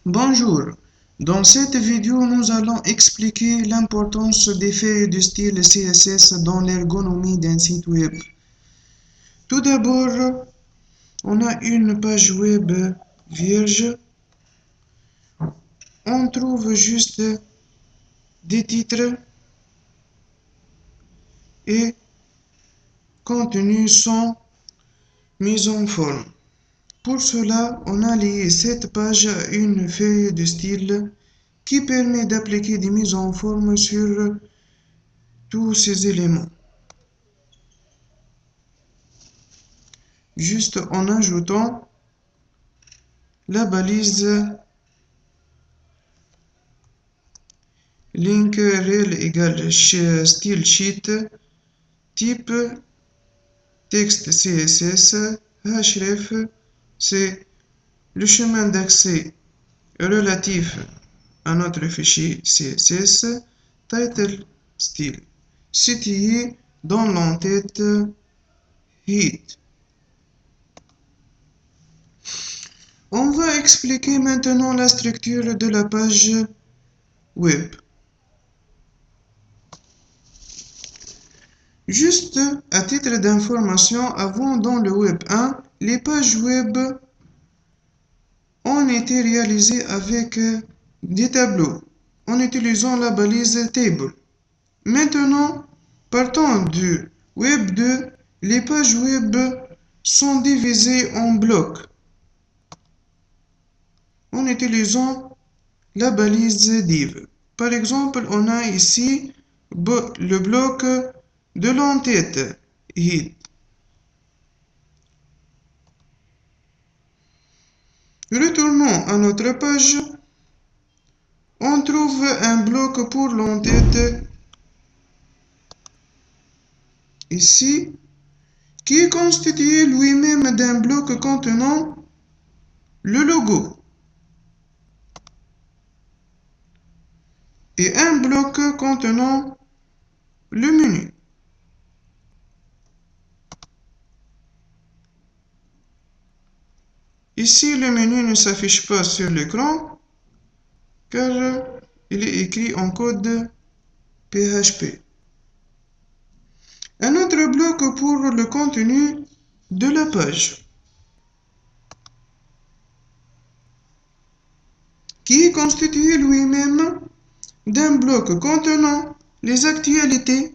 Bonjour, dans cette vidéo nous allons expliquer l'importance des feuilles de style CSS dans l'ergonomie d'un site web. Tout d'abord, on a une page web vierge. On trouve juste des titres et contenus sans mise en forme. Pour cela, on a lié cette page à une feuille de style qui permet d'appliquer des mises en forme sur tous ces éléments. Juste en ajoutant la balise link rel égale style sheet type texte CSS href, c'est le chemin d'accès relatif à notre fichier CSS. Title style situé dans l'entête head. On va expliquer maintenant la structure de la page web. Juste à titre d'information, avant dans le Web 1, les pages web ont été réalisées avec des tableaux en utilisant la balise table. Maintenant, partant du Web 2, les pages web sont divisées en blocs en utilisant la balise div. Par exemple, on a ici le bloc de l'entête head. Retournons à notre page. On trouve un bloc pour l'entête ici qui est constitué lui-même d'un bloc contenant le logo et un bloc contenant le menu. Ici, le menu ne s'affiche pas sur l'écran car il est écrit en code PHP. Un autre bloc pour le contenu de la page qui est constitué lui-même d'un bloc contenant les actualités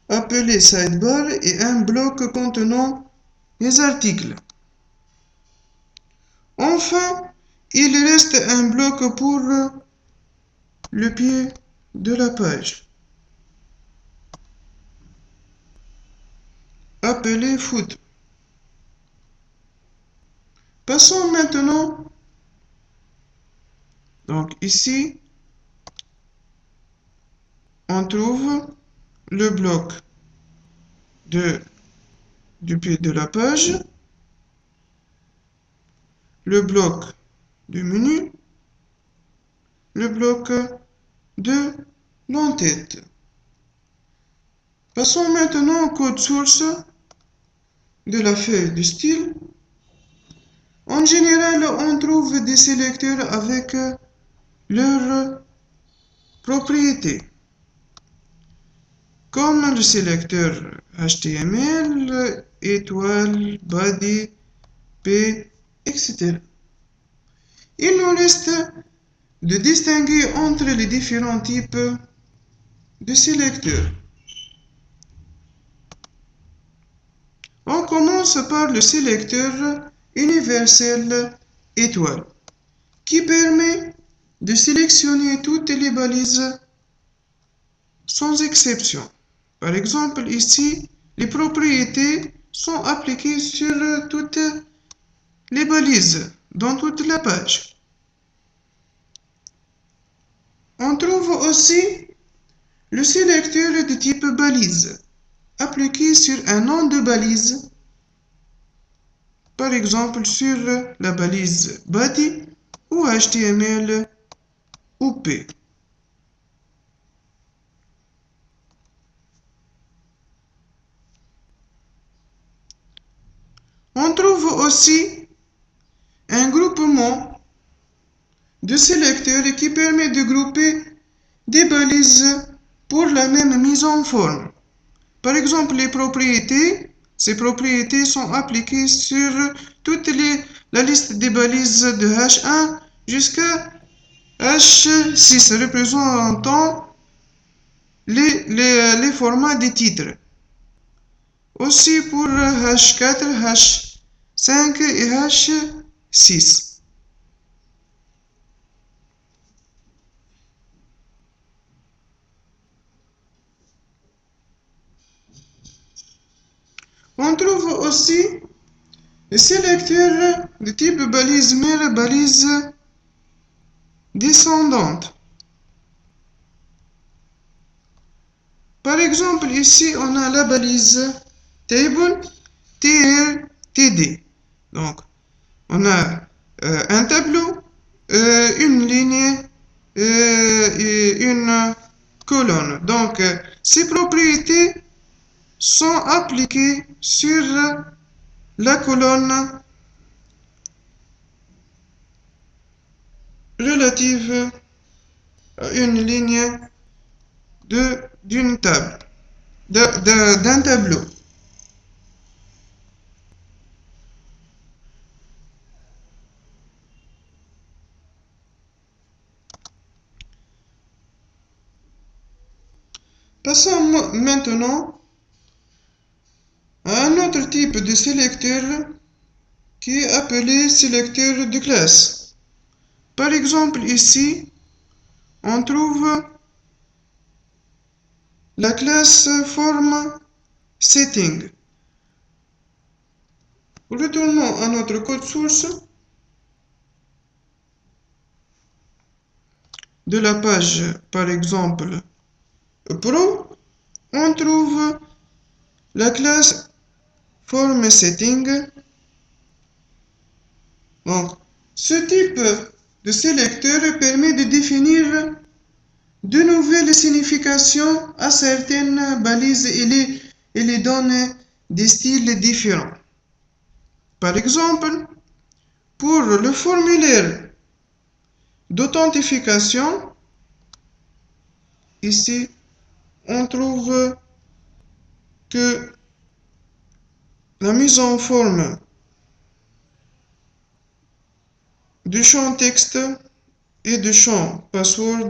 appelé sidebar et un bloc contenant les articles. Enfin, il reste un bloc pour le pied de la page appelé foot. Passons maintenant. Donc ici, on trouve le bloc du pied de la page, le bloc du menu, le bloc de l'entête. Passons maintenant au code source de la feuille de style. En général, on trouve des sélecteurs avec leurs propriétés, comme le sélecteur HTML, étoile, body, P, etc. Il nous reste de distinguer entre les différents types de sélecteurs. On commence par le sélecteur universel étoile, qui permet de sélectionner toutes les balises sans exception. Par exemple, ici, les propriétés sont appliquées sur toutes les balises dans toute la page. On trouve aussi le sélecteur de type balise, appliqué sur un nom de balise, par exemple sur la balise body ou HTML ou P. On trouve aussi un groupement de sélecteurs qui permet de grouper des balises pour la même mise en forme. Par exemple, les propriétés, ces propriétés sont appliquées sur toute la liste des balises de H1 jusqu'à H6, représentant les formats des titres. Aussi pour H4, H5 et H6. On trouve aussi les sélecteurs de type balise mère, balise descendante. Par exemple, ici, on a la balise table, TR, TD. Donc, on a un tableau, une ligne et une colonne. Donc, ces propriétés sont appliquées sur la colonne relative à une ligne d'une table, d'un tableau. Passons maintenant à un autre type de sélecteur qui est appelé sélecteur de classe. Par exemple, ici, on trouve la classe form setting. Retournons à notre code source de la page, par exemple, Pro, on trouve la classe form setting. Donc, ce type de sélecteur permet de définir de nouvelles significations à certaines balises et les donne des styles différents. Par exemple, pour le formulaire d'authentification, ici, on trouve que la mise en forme du champ texte et du champ password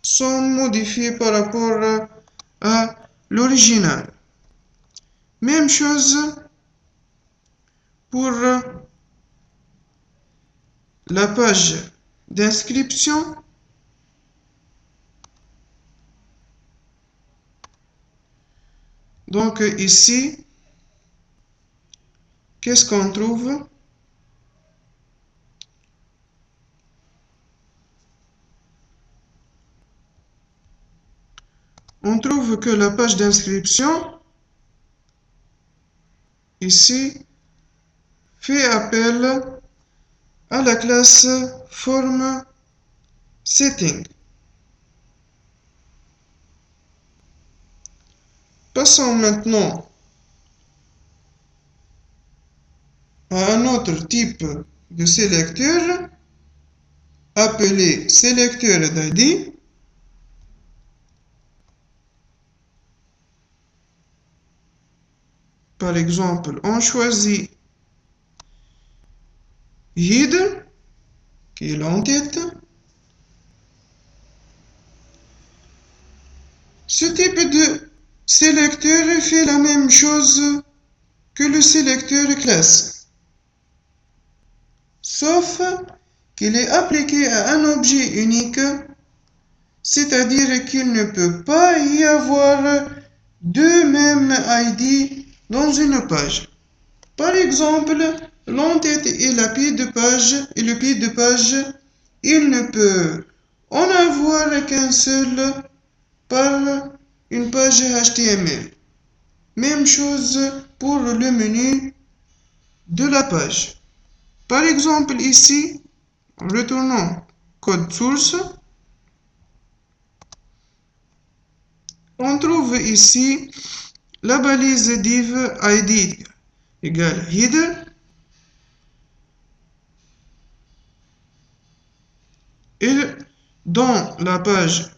sont modifiés par rapport à l'original. Même chose pour la page d'inscription. Donc ici, qu'est-ce qu'on trouve? On trouve que la page d'inscription, ici, fait appel à la classe form setting. Passons maintenant à un autre type de sélecteur appelé sélecteur d'ID. Par exemple, on choisit Hid, qui est l'entête. Ce type de sélecteur fait la même chose que le sélecteur classe, sauf qu'il est appliqué à un objet unique, c'est-à-dire qu'il ne peut pas y avoir deux mêmes ID dans une page. Par exemple, l'entête et le pied de page, il ne peut en avoir qu'un seul par une page HTML. Même chose pour le menu de la page. Par exemple, ici, retournons code source. On trouve ici la balise div id égale header. Et dans la page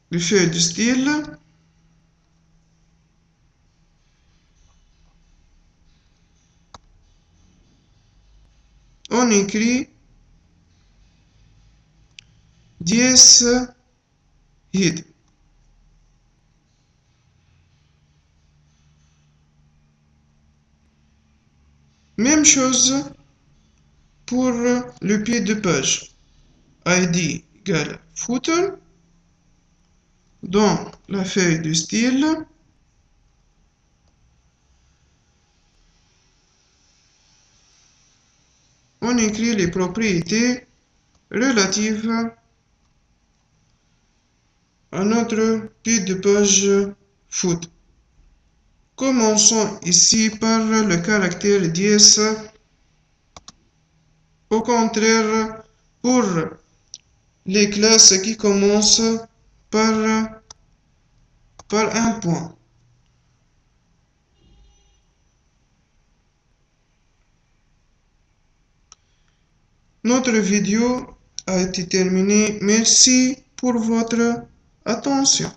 du feuille de style, on écrit dièse head. Même chose pour le pied de page. ID égale footer. Dans la feuille de style, on écrit les propriétés relatives à notre pied de page foot. Commençons ici par le caractère dièse. Au contraire, pour les classes qui commencent par un point. Notre vidéo a été terminée. Merci pour votre attention.